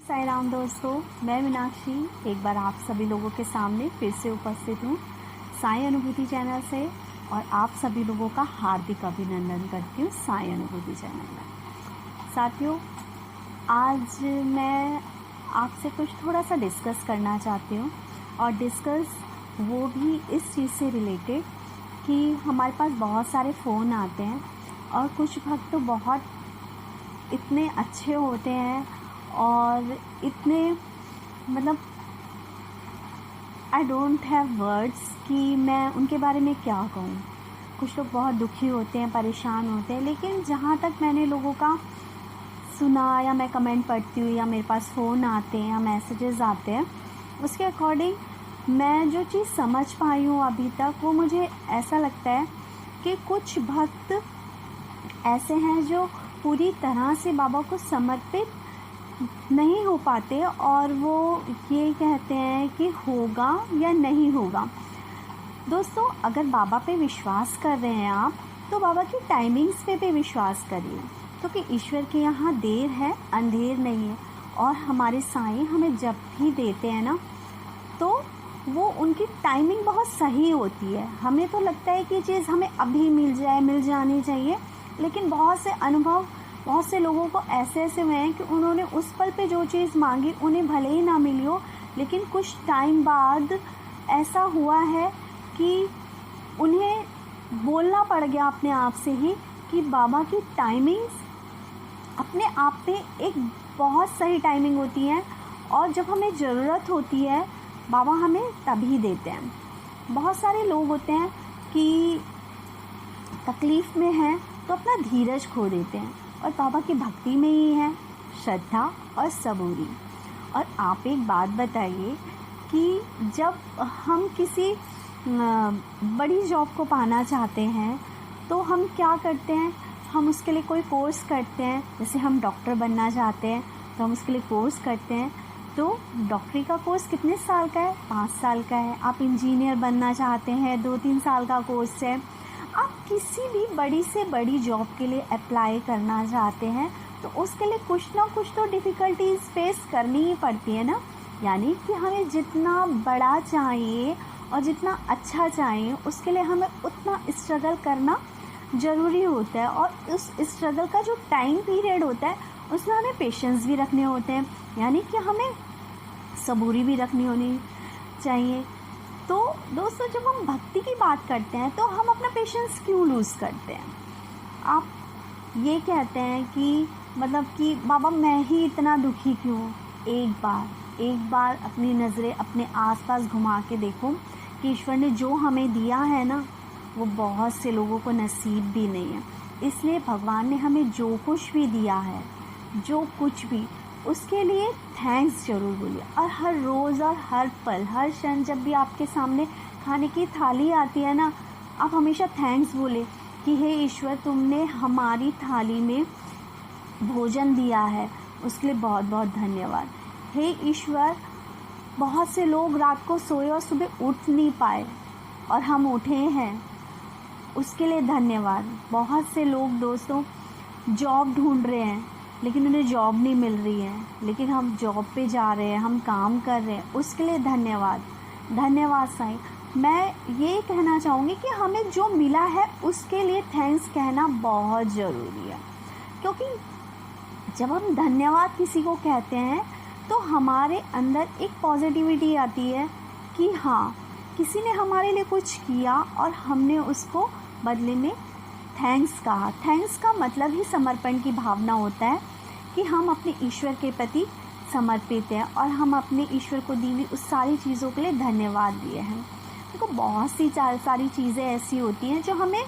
साई राम दोस्तों, मैं मीनाक्षी एक बार आप सभी लोगों के सामने फिर से उपस्थित हूँ साई अनुभूति चैनल से। और आप सभी लोगों का हार्दिक अभिनंदन करती हूँ साई अनुभूति चैनल में। साथियों, आज मैं आपसे कुछ थोड़ा सा डिस्कस करना चाहती हूँ, और डिस्कस वो भी इस चीज़ से रिलेटेड कि हमारे पास बहुत सारे फ़ोन आते हैं और कुछ भक्त तो बहुत इतने अच्छे होते हैं और इतने मतलब आई डोंट हैव वर्ड्स कि मैं उनके बारे में क्या कहूँ। कुछ लोग बहुत दुखी होते हैं, परेशान होते हैं, लेकिन जहाँ तक मैंने लोगों का सुना या मैं कमेंट पढ़ती हूँ या मेरे पास फ़ोन आते हैं या मैसेजेस आते हैं, उसके अकॉर्डिंग मैं जो चीज़ समझ पाई हूँ अभी तक, वो मुझे ऐसा लगता है कि कुछ भक्त ऐसे हैं जो पूरी तरह से बाबा को समर्पित नहीं हो पाते और वो ये कहते हैं कि होगा या नहीं होगा। दोस्तों, अगर बाबा पे विश्वास कर रहे हैं आप, तो बाबा की टाइमिंग्स पे भी विश्वास करिए, क्योंकि ईश्वर के यहाँ देर है, अंधेर नहीं है। और हमारे साईं हमें जब भी देते हैं ना, तो वो उनकी टाइमिंग बहुत सही होती है। हमें तो लगता है कि चीज़ हमें अभी मिल जानी चाहिए, लेकिन बहुत से अनुभव बहुत से लोगों को ऐसे हुए हैं कि उन्होंने उस पल पे जो चीज़ मांगी उन्हें भले ही ना मिली हो, लेकिन कुछ टाइम बाद ऐसा हुआ है कि उन्हें बोलना पड़ गया अपने आप से ही कि बाबा की टाइमिंग्स अपने आप में एक बहुत सही टाइमिंग होती है, और जब हमें ज़रूरत होती है बाबा हमें तभी देते हैं। बहुत सारे लोग होते हैं कि तकलीफ़ में हैं तो अपना धीरज खो देते हैं, और बाबा की भक्ति में ही है श्रद्धा और सबूरी। और आप एक बात बताइए कि जब हम किसी बड़ी जॉब को पाना चाहते हैं तो हम क्या करते हैं? हम उसके लिए कोई कोर्स करते हैं। जैसे हम डॉक्टर बनना चाहते हैं तो हम उसके लिए कोर्स करते हैं। तो डॉक्टरी का कोर्स कितने साल का है? 5 साल का है। आप इंजीनियर बनना चाहते हैं, 2-3 साल का कोर्स है। आप किसी भी बड़ी से बड़ी जॉब के लिए अप्लाई करना चाहते हैं तो उसके लिए कुछ ना कुछ तो डिफ़िकल्टीज फेस करनी ही पड़ती है ना। यानी कि हमें जितना बड़ा चाहिए और जितना अच्छा चाहिए, उसके लिए हमें उतना स्ट्रगल करना ज़रूरी होता है। और उस स्ट्रगल का जो टाइम पीरियड होता है उसमें हमें पेशेंस भी रखने होते हैं, यानी कि हमें सबूरी भी रखनी होनी चाहिए। तो दोस्तों, जब हम भक्ति की बात करते हैं तो हम अपना पेशेंस क्यों लूज़ करते हैं? आप ये कहते हैं कि मतलब कि बाबा मैं ही इतना दुखी क्यों? एक बार अपनी नज़रें अपने आसपास घुमा के देखो कि ईश्वर ने जो हमें दिया है ना, वो बहुत से लोगों को नसीब भी नहीं है। इसलिए भगवान ने हमें जो कुछ भी दिया है, जो कुछ भी, उसके लिए थैंक्स ज़रूर बोलिए। और हर रोज़ और हर पल, हर क्षण जब भी आपके सामने खाने की थाली आती है ना, आप हमेशा थैंक्स बोले कि हे ईश्वर, तुमने हमारी थाली में भोजन दिया है, उसके लिए बहुत बहुत धन्यवाद। हे ईश्वर, बहुत से लोग रात को सोए और सुबह उठ नहीं पाए और हम उठे हैं, उसके लिए धन्यवाद। बहुत से लोग दोस्तों जॉब ढूंढ रहे हैं लेकिन उन्हें जॉब नहीं मिल रही है, लेकिन हम जॉब पे जा रहे हैं, हम काम कर रहे हैं, उसके लिए धन्यवाद। धन्यवाद साईं। मैं ये कहना चाहूँगी कि हमें जो मिला है उसके लिए थैंक्स कहना बहुत ज़रूरी है, क्योंकि जब हम धन्यवाद किसी को कहते हैं तो हमारे अंदर एक पॉजिटिविटी आती है कि हाँ, किसी ने हमारे लिए कुछ किया और हमने उसको बदले में थैंक्स कहा। थैंक्स का मतलब ही समर्पण की भावना होता है कि हम अपने ईश्वर के प्रति समर्पित हैं और हम अपने ईश्वर को दी हुई उस सारी चीज़ों के लिए धन्यवाद दिए हैं। देखो, बहुत सी सारी चीज़ें ऐसी होती हैं जो हमें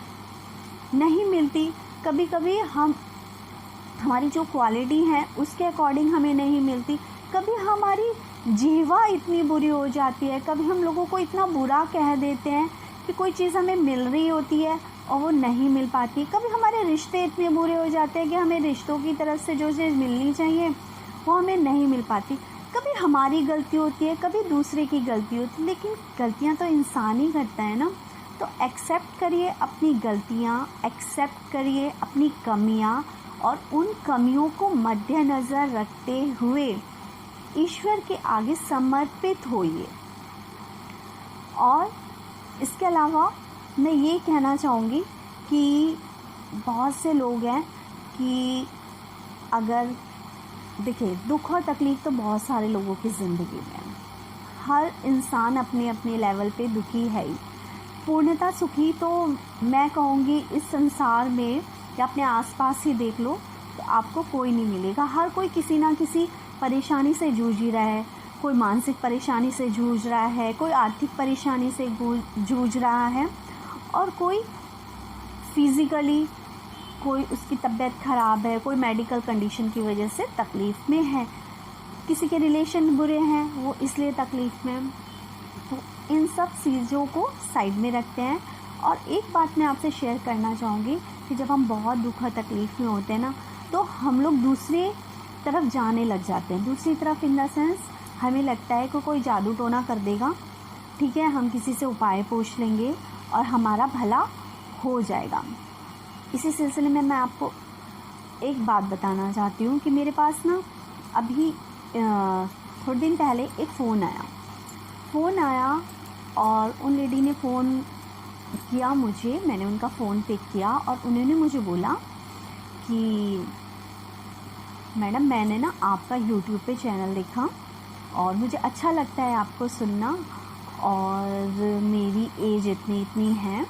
नहीं मिलती। कभी कभी हमारी जो क्वालिटी है उसके अकॉर्डिंग हमें नहीं मिलती। कभी हमारी जीवा इतनी बुरी हो जाती है, कभी हम लोगों को इतना बुरा कह देते हैं कि कोई चीज़ हमें मिल रही होती है और वो नहीं मिल पाती। कभी हमारे रिश्ते इतने बुरे हो जाते हैं कि हमें रिश्तों की तरफ से जो चीज़ मिलनी चाहिए वो हमें नहीं मिल पाती। कभी हमारी गलती होती है, कभी दूसरे की गलती होती है, लेकिन गलतियाँ तो इंसान ही करता है ना। तो एक्सेप्ट करिए अपनी गलतियाँ, एक्सेप्ट करिए अपनी कमियाँ, और उन कमियों को मद्देनज़र रखते हुए ईश्वर के आगे समर्पित होइए। और इसके अलावा मैं ये कहना चाहूँगी कि बहुत से लोग हैं कि अगर देखिए, दुख और तकलीफ़ तो बहुत सारे लोगों की ज़िंदगी में है। हर इंसान अपने अपने लेवल पे दुखी है ही। पूर्णतः सुखी तो मैं कहूँगी इस संसार में या अपने आसपास ही देख लो तो आपको कोई नहीं मिलेगा। हर कोई किसी ना किसी परेशानी से जूझ ही रहा है। कोई मानसिक परेशानी से जूझ रहा है, कोई आर्थिक परेशानी से जूझ रहा है, और कोई फिज़िकली, कोई उसकी तबीयत ख़राब है, कोई मेडिकल कंडीशन की वजह से तकलीफ़ में है, किसी के रिलेशन बुरे हैं वो इसलिए तकलीफ़ में। तो इन सब चीज़ों को साइड में रखते हैं। और एक बात मैं आपसे शेयर करना चाहूँगी कि जब हम बहुत दुख और तकलीफ़ में होते हैं ना, तो हम लोग दूसरी तरफ जाने लग जाते हैं। दूसरी तरफ इन द सेंस हमें लगता है कि कोई जादू टोना कर देगा, ठीक है, हम किसी से उपाय पूछ लेंगे और हमारा भला हो जाएगा। इसी सिलसिले में मैं आपको एक बात बताना चाहती हूँ कि मेरे पास ना अभी थोड़े दिन पहले एक फ़ोन आया और उन लेडी ने फ़ोन किया मुझे। मैंने उनका फ़ोन पिक किया और उन्होंने मुझे बोला कि मैडम, मैंने ना आपका यूट्यूब पे चैनल देखा और मुझे अच्छा लगता है आपको सुनना, और मेरी एज इतनी है,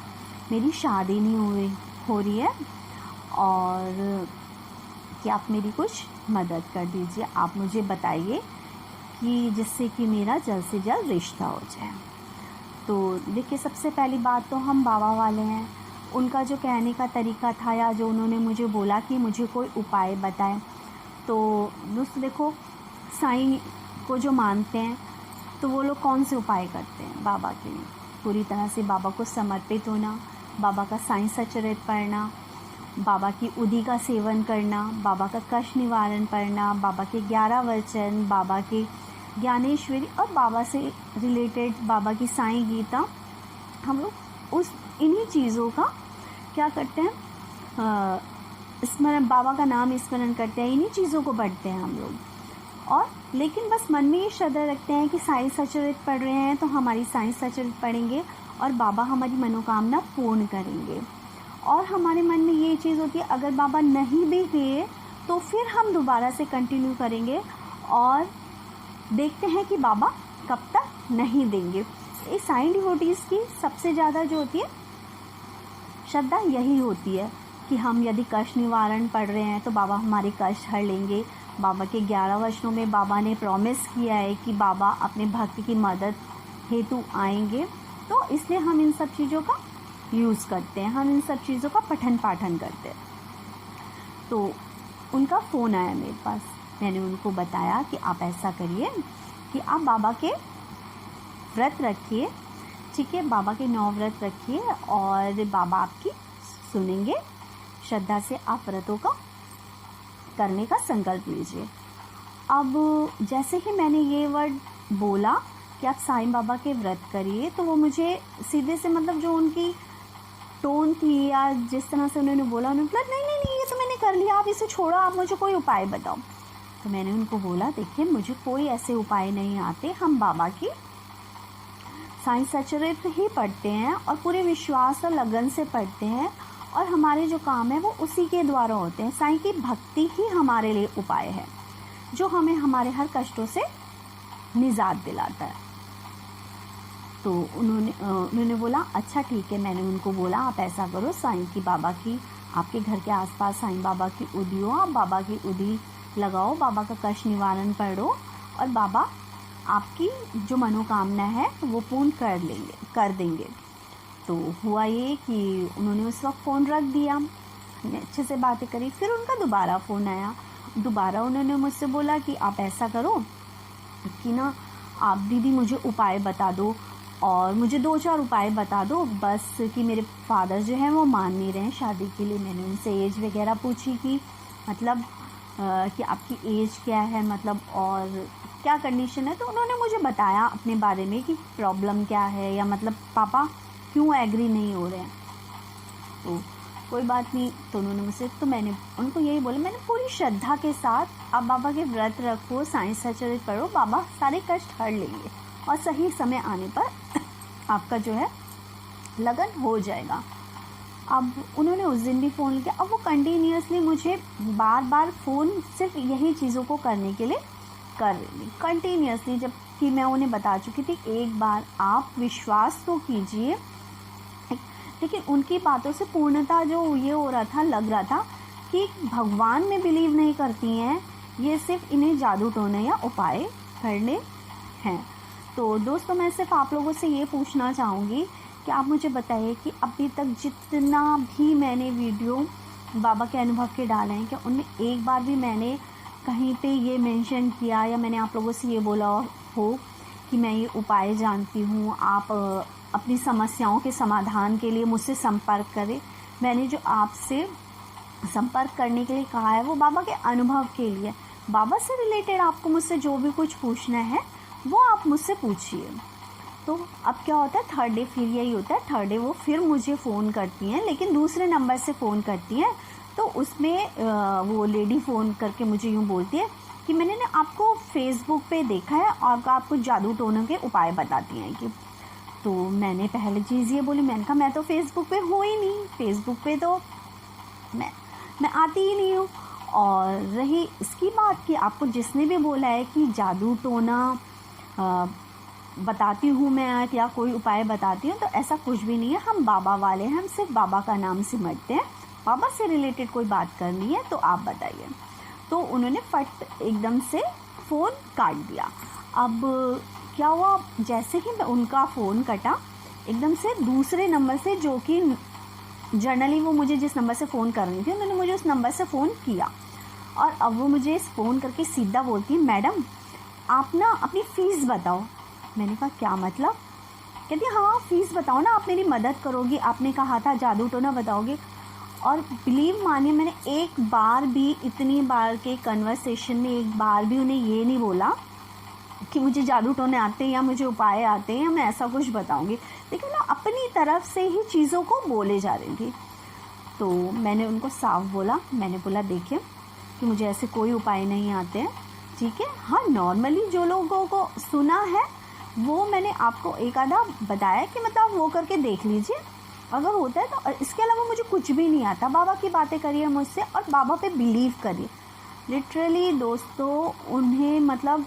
मेरी शादी नहीं हो रही है, और कि आप मेरी कुछ मदद कर दीजिए। आप मुझे बताइए कि जिससे कि मेरा जल्द से जल्द रिश्ता हो जाए। तो देखिए, सबसे पहली बात तो हम बाबा वाले हैं। उनका जो कहने का तरीका था या जो उन्होंने मुझे बोला कि मुझे कोई उपाय बताएं, तो दोस्तों देखो, साईं को जो मानते हैं तो वो लोग कौन से उपाय करते हैं बाबा के लिए? पूरी तरह से बाबा को समर्पित होना, बाबा का साईं सचरित पढ़ना, बाबा की उदी का सेवन करना, बाबा का कष्ट निवारण पढ़ना, बाबा के 11 वचन, बाबा के ज्ञानेश्वरी और बाबा से रिलेटेड बाबा की साईं गीता। हम लोग इन्हीं चीज़ों का क्या करते हैं, स्मरण, बाबा का नाम स्मरण करते हैं, इन्हीं चीज़ों को पढ़ते हैं हम लोग। और लेकिन बस मन में ये श्रद्धा रखते हैं कि साईं सचरित पढ़ रहे हैं तो हमारी साईं सचरित पढ़ेंगे और बाबा हमारी मनोकामना पूर्ण करेंगे। और हमारे मन में ये चीज़ होती है, अगर बाबा नहीं भी दिए तो फिर हम दोबारा से कंटिन्यू करेंगे और देखते हैं कि बाबा कब तक नहीं देंगे। इस साईं डिवोटीज़ की सबसे ज़्यादा जो होती है श्रद्धा यही होती है कि हम यदि कष्ट निवारण पढ़ रहे हैं तो बाबा हमारे कष्ट हर लेंगे। बाबा के 11 वचनों में बाबा ने प्रॉमिस किया है कि बाबा अपने भक्त की मदद हेतु आएंगे। तो इसलिए हम इन सब चीज़ों का यूज़ करते हैं, हम इन सब चीज़ों का पठन पाठन करते हैं। तो उनका फ़ोन आया मेरे पास। मैंने उनको बताया कि आप ऐसा करिए कि आप बाबा के व्रत रखिए, ठीक है, बाबा के 9 व्रत रखिए और बाबा आपकी सुनेंगे। श्रद्धा से आप व्रतों का करने का संकल्प लीजिए। अब जैसे ही मैंने ये वर्ड बोला कि आप साईं बाबा के व्रत करिए, तो वो मुझे सीधे से, मतलब जो उनकी टोन थी या जिस तरह से उन्होंने बोला, उन्होंने बोला नहीं, ये तो मैंने कर लिया, आप इसे छोड़ो, आप मुझे कोई उपाय बताओ। तो मैंने उनको बोला, देखिए, मुझे कोई ऐसे उपाय नहीं आते, हम बाबा की साईं सचरित ही पढ़ते हैं और पूरे विश्वास और लगन से पढ़ते हैं, और हमारे जो काम है वो उसी के द्वारा होते हैं। साईं की भक्ति ही हमारे लिए उपाय है जो हमें हमारे हर कष्टों से निजात दिलाता है। तो उन्होंने बोला, अच्छा ठीक है। मैंने उनको बोला, आप ऐसा करो, साईं की, बाबा की, आपके घर के आसपास साईं बाबा की उदी हो, आप बाबा की उदी लगाओ, बाबा का कष्ट निवारण पढ़ो और बाबा आपकी जो मनोकामना है वो पूर्ण कर देंगे। तो हुआ ये कि उन्होंने उस वक्त फ़ोन रख दिया। हमने अच्छे से बातें करी, फिर उनका दोबारा फ़ोन आया। दोबारा उन्होंने मुझसे बोला कि आप ऐसा करो कि ना, आप दीदी मुझे उपाय बता दो, और मुझे 2-4 उपाय बता दो बस, कि मेरे फादर जो हैं वो मान नहीं रहे हैं शादी के लिए। मैंने उनसे एज वगैरह पूछी कि मतलब कि आपकी एज क्या है, मतलब और क्या कंडीशन है। तो उन्होंने मुझे बताया अपने बारे में कि प्रॉब्लम क्या है, या मतलब पापा क्यों एग्री नहीं हो रहे हैं। तो कोई बात नहीं। तो उन्होंने मुझसे, तो मैंने उनको यही बोला, मैंने पूरी श्रद्धा के साथ आप बाबा के व्रत रखो, साईं सचरित्र पढ़ो, बाबा सारे कष्ट हर लेंगे और सही समय आने पर आपका जो है लगन हो जाएगा। अब उन्होंने उस दिन भी फ़ोन किया। अब वो कंटिन्यूसली मुझे बार बार फ़ोन सिर्फ यही चीज़ों को करने के लिए कर रही थी कंटिन्यूसली, जबकि मैं उन्हें बता चुकी थी एक बार आप विश्वास तो कीजिए। लेकिन उनकी बातों से पूर्णतः जो ये हो रहा था, लग रहा था कि भगवान में बिलीव नहीं करती हैं, ये सिर्फ इन्हें जादू टोने या उपाय करने हैं। तो दोस्तों, मैं सिर्फ आप लोगों से ये पूछना चाहूँगी कि आप मुझे बताइए कि अभी तक जितना भी मैंने वीडियो बाबा के अनुभव के डाले हैं, क्या उनमें एक बार भी मैंने कहीं पे ये मेंशन किया या मैंने आप लोगों से ये बोला हो कि मैं ये उपाय जानती हूँ, आप अपनी समस्याओं के समाधान के लिए मुझसे संपर्क करें? मैंने जो आपसे संपर्क करने के लिए कहा है वो बाबा के अनुभव के लिए, बाबा से रिलेटेड आपको मुझसे जो भी कुछ पूछना है वो आप मुझसे पूछिए। तो अब क्या होता है, थर्ड डे फिर यही होता है, थर्ड डे वो फिर मुझे फ़ोन करती हैं, लेकिन दूसरे नंबर से फ़ोन करती हैं। तो उसमें वो लेडी फ़ोन करके मुझे यूँ बोलती है कि मैंने ना आपको फेसबुक पे देखा है और आपको जादू टोनों के उपाय बताती हैं कि। तो मैंने पहले चीज़ ये बोली, मैंने कहा मैं तो फेसबुक पे हूँ ही नहीं, फेसबुक पे तो मैं आती ही नहीं हूँ। और रही इसकी बात कि आपको जिसने भी बोला है कि जादू टोना बताती हूँ मैं या कोई उपाय बताती हूँ, तो ऐसा कुछ भी नहीं है। हम बाबा वाले हैं, हम सिर्फ बाबा का नाम सिमटते हैं। बाबा से रिलेटेड कोई बात करनी है तो आप बताइए। तो उन्होंने फट एकदम से फ़ोन काट दिया। अब क्या हुआ, जैसे ही मैं उनका फ़ोन कटा, एकदम से दूसरे नंबर से, जो कि जनरली वो मुझे जिस नंबर से फ़ोन कर रही थी, उन्होंने मुझे उस नंबर से फ़ोन किया। और अब वो मुझे फ़ोन करके सीधा बोलती है, मैडम आप ना अपनी फ़ीस बताओ। मैंने कहा क्या मतलब? कहती हाँ फ़ीस बताओ ना, आप मेरी मदद करोगी, आपने कहा था जादू टोना बताओगे। और बिलीव मानिए, मैंने एक बार भी, इतनी बार के कन्वर्सेशन में एक बार भी उन्हें ये नहीं बोला कि मुझे जादू टोने आते हैं या मुझे उपाय आते हैं या मैं ऐसा कुछ बताऊंगी, लेकिन मैं अपनी तरफ से ही चीज़ों को बोले जा रही थी। तो मैंने उनको साफ बोला, मैंने बोला देखिए कि मुझे ऐसे कोई उपाय नहीं आते हैं, ठीक है। हाँ, नॉर्मली जो लोगों को सुना है वो मैंने आपको एक आधा बताया कि मतलब वो करके देख लीजिए, अगर होता है तो। इसके अलावा मुझे कुछ भी नहीं आता। बाबा की बातें करिए मुझसे और बाबा पे बिलीव करिए। लिटरली दोस्तों, उन्हें मतलब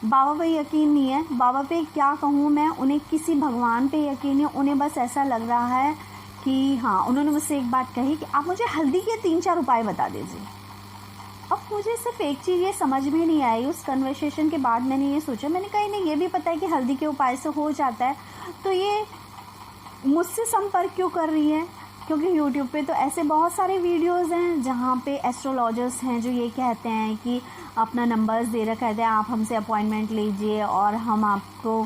बाबा पे यकीन नहीं है। बाबा पे क्या कहूँ मैं, उन्हें किसी भगवान पे यकीन नहीं है। उन्हें बस ऐसा लग रहा है कि हाँ, उन्होंने मुझसे एक बात कही कि आप मुझे हल्दी के 3-4 उपाय बता दीजिए। अब मुझे सिर्फ एक चीज़ ये समझ में नहीं आई उस कन्वर्सेशन के बाद। मैंने ये सोचा, मैंने कहा इन्हें ये भी पता है कि हल्दी के उपाय से हो जाता है, तो ये मुझसे संपर्क क्यों कर रही है? क्योंकि यूट्यूब पे तो ऐसे बहुत सारे वीडियोस हैं जहाँ पे एस्ट्रोलॉजर्स हैं जो ये कहते हैं कि अपना नंबर्स दे रखा है, आप हमसे अपॉइंटमेंट लीजिए और हम आपको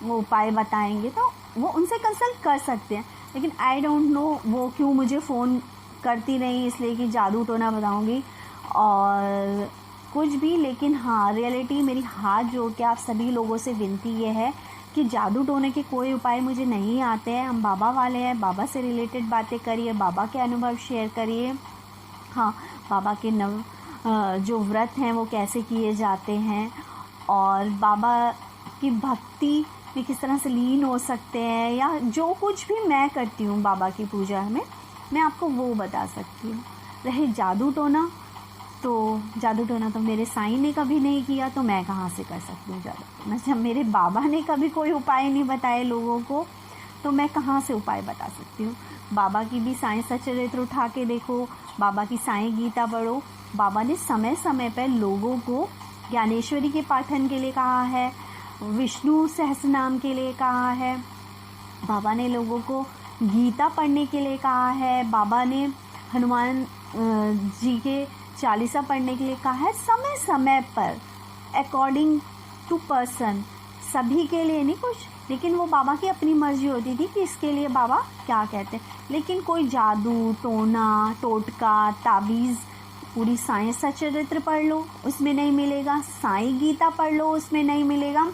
वो उपाय बताएंगे, तो वो उनसे कंसल्ट कर सकते हैं। लेकिन आई डोंट नो वो क्यों मुझे फ़ोन करती रही, इसलिए कि जादू टोना बताऊँगी और कुछ भी। लेकिन हाँ, रियलिटी मेरी हाथ जोड़ के आप सभी लोगों से विनती ये है कि जादू टोने के कोई उपाय मुझे नहीं आते हैं। हम बाबा वाले हैं, बाबा से रिलेटेड बातें करिए, बाबा के अनुभव शेयर करिए। हाँ, बाबा के जो व्रत हैं वो कैसे किए जाते हैं और बाबा की भक्ति में किस तरह से लीन हो सकते हैं, या जो कुछ भी मैं करती हूँ बाबा की पूजा में, मैं आपको वो बता सकती हूँ। रहे जादू टोना, तो जादू टोना तो मेरे साईं ने कभी नहीं किया, तो मैं कहाँ से कर सकती हूँ जादू टोना? जब मेरे बाबा ने कभी कोई उपाय नहीं बताए लोगों को, तो मैं कहाँ से उपाय बता सकती हूँ? बाबा की भी साईं सचरित्र उठा के देखो, बाबा की साईं गीता पढ़ो। बाबा ने समय समय पर लोगों को ज्ञानेश्वरी के पाठन के लिए कहा है, विष्णु सहस्रनाम के लिए कहा है, बाबा ने लोगों को गीता पढ़ने के लिए कहा है, बाबा ने हनुमान जी के चालीसा पढ़ने के लिए कहा है। समय समय पर अकॉर्डिंग टू पर्सन, सभी के लिए नहीं कुछ, लेकिन वो बाबा की अपनी मर्जी होती थी कि इसके लिए बाबा क्या कहते हैं। लेकिन कोई जादू टोना टोटका ताबीज़, पूरी साईं सचरित्र पढ़ लो उसमें नहीं मिलेगा, साईं गीता पढ़ लो उसमें नहीं मिलेगा।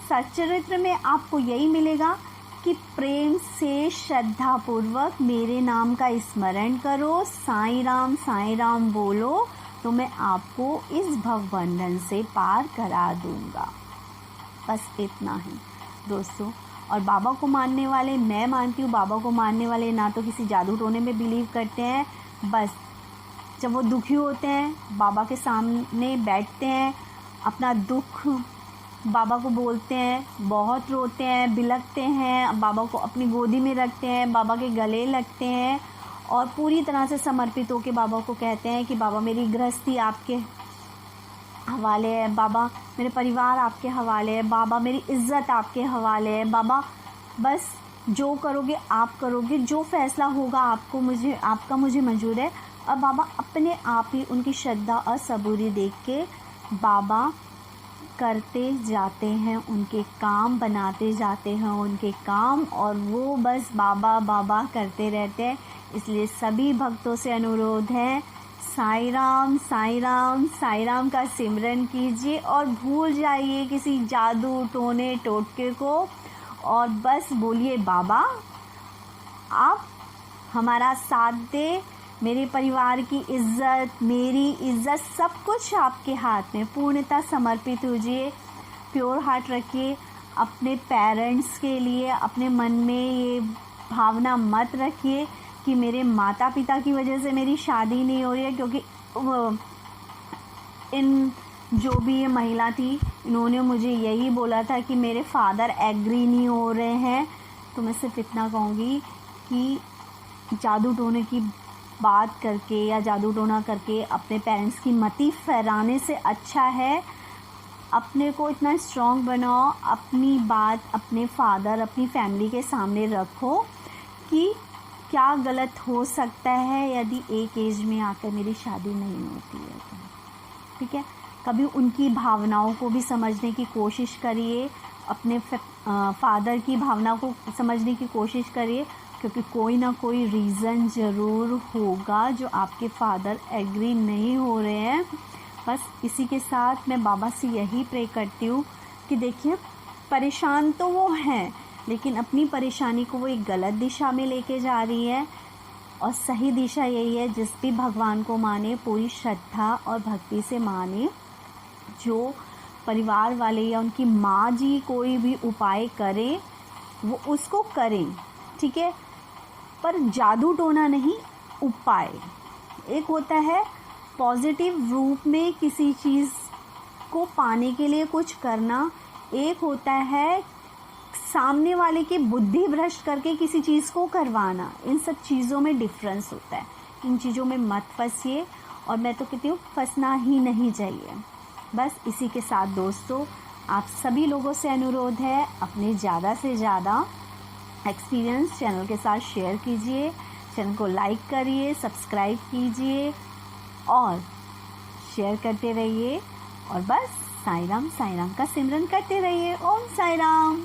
सचरित्र में आपको यही मिलेगा कि प्रेम से श्रद्धा पूर्वक मेरे नाम का स्मरण करो, साईं राम बोलो, तो मैं आपको इस भवबंधन से पार करा दूंगा। बस इतना ही दोस्तों। और बाबा को मानने वाले, मैं मानती हूँ बाबा को मानने वाले ना तो किसी जादू टोने में बिलीव करते हैं, बस जब वो दुखी होते हैं बाबा के सामने बैठते हैं, अपना दुख बाबा को बोलते हैं, बहुत रोते हैं, बिलखते हैं, बाबा को अपनी गोदी में रखते हैं, बाबा के गले लगते हैं और पूरी तरह से समर्पित होकर बाबा को कहते हैं कि बाबा मेरी गृहस्थी आपके हवाले है, बाबा मेरे परिवार आपके हवाले है, बाबा मेरी इज़्ज़त आपके हवाले है, बाबा बस जो करोगे आप करोगे, जो फैसला होगा आपका मुझे मंजूर है। और बाबा अपने आप ही उनकी श्रद्धा और सबूरी देख के बाबा करते जाते हैं, उनके काम बनाते जाते हैं उनके काम, और वो बस बाबा बाबा करते रहते हैं। इसलिए सभी भक्तों से अनुरोध है, साईं राम का सिमरन कीजिए और भूल जाइए किसी जादू टोने टोटके को, और बस बोलिए बाबा आप हमारा साथ दे, मेरे परिवार की इज़्ज़त, मेरी इज़्ज़त, सब कुछ आपके हाथ में, पूर्णतः समर्पित होइए, प्योर हार्ट रखिए। अपने पेरेंट्स के लिए अपने मन में ये भावना मत रखिए कि मेरे माता पिता की वजह से मेरी शादी नहीं हो रही है, क्योंकि इन जो भी ये महिला थी इन्होंने मुझे यही बोला था कि मेरे फादर एग्री नहीं हो रहे हैं। तो मैं सिर्फ इतना कहूँगी कि जादू टोने की बात करके या जादू टोना करके अपने पेरेंट्स की मति फहराने से अच्छा है अपने को इतना स्ट्रॉन्ग बनाओ, अपनी बात अपने फादर अपनी फैमिली के सामने रखो कि क्या गलत हो सकता है यदि एक एज में आकर मेरी शादी नहीं होती है तो, ठीक है। कभी उनकी भावनाओं को भी समझने की कोशिश करिए, अपने फादर की भावना को समझने की कोशिश करिए, क्योंकि कोई ना कोई रीज़न ज़रूर होगा जो आपके फादर एग्री नहीं हो रहे हैं। बस इसी के साथ मैं बाबा से यही प्रे करती हूँ कि देखिए परेशान तो वो हैं, लेकिन अपनी परेशानी को वो एक गलत दिशा में लेके जा रही है, और सही दिशा यही है जिस भी भगवान को माने पूरी श्रद्धा और भक्ति से माने, जो परिवार वाले या उनकी माँ जी कोई भी उपाय करें वो उसको करें, ठीक है, पर जादू टोना नहीं, उपाय। एक होता है पॉजिटिव रूप में किसी चीज़ को पाने के लिए कुछ करना, एक होता है सामने वाले की बुद्धि भ्रष्ट करके किसी चीज़ को करवाना। इन सब चीज़ों में डिफरेंस होता है, इन चीज़ों में मत फंसिए, और मैं तो कहती हूँ फंसना ही नहीं चाहिए। बस इसी के साथ दोस्तों आप सभी लोगों से अनुरोध है, अपने ज़्यादा से ज़्यादा एक्सपीरियंस चैनल के साथ शेयर कीजिए, चैनल को लाइक करिए, सब्सक्राइब कीजिए और शेयर करते रहिए, और बस साईं राम का सिमरन करते रहिए। ओम साईं राम।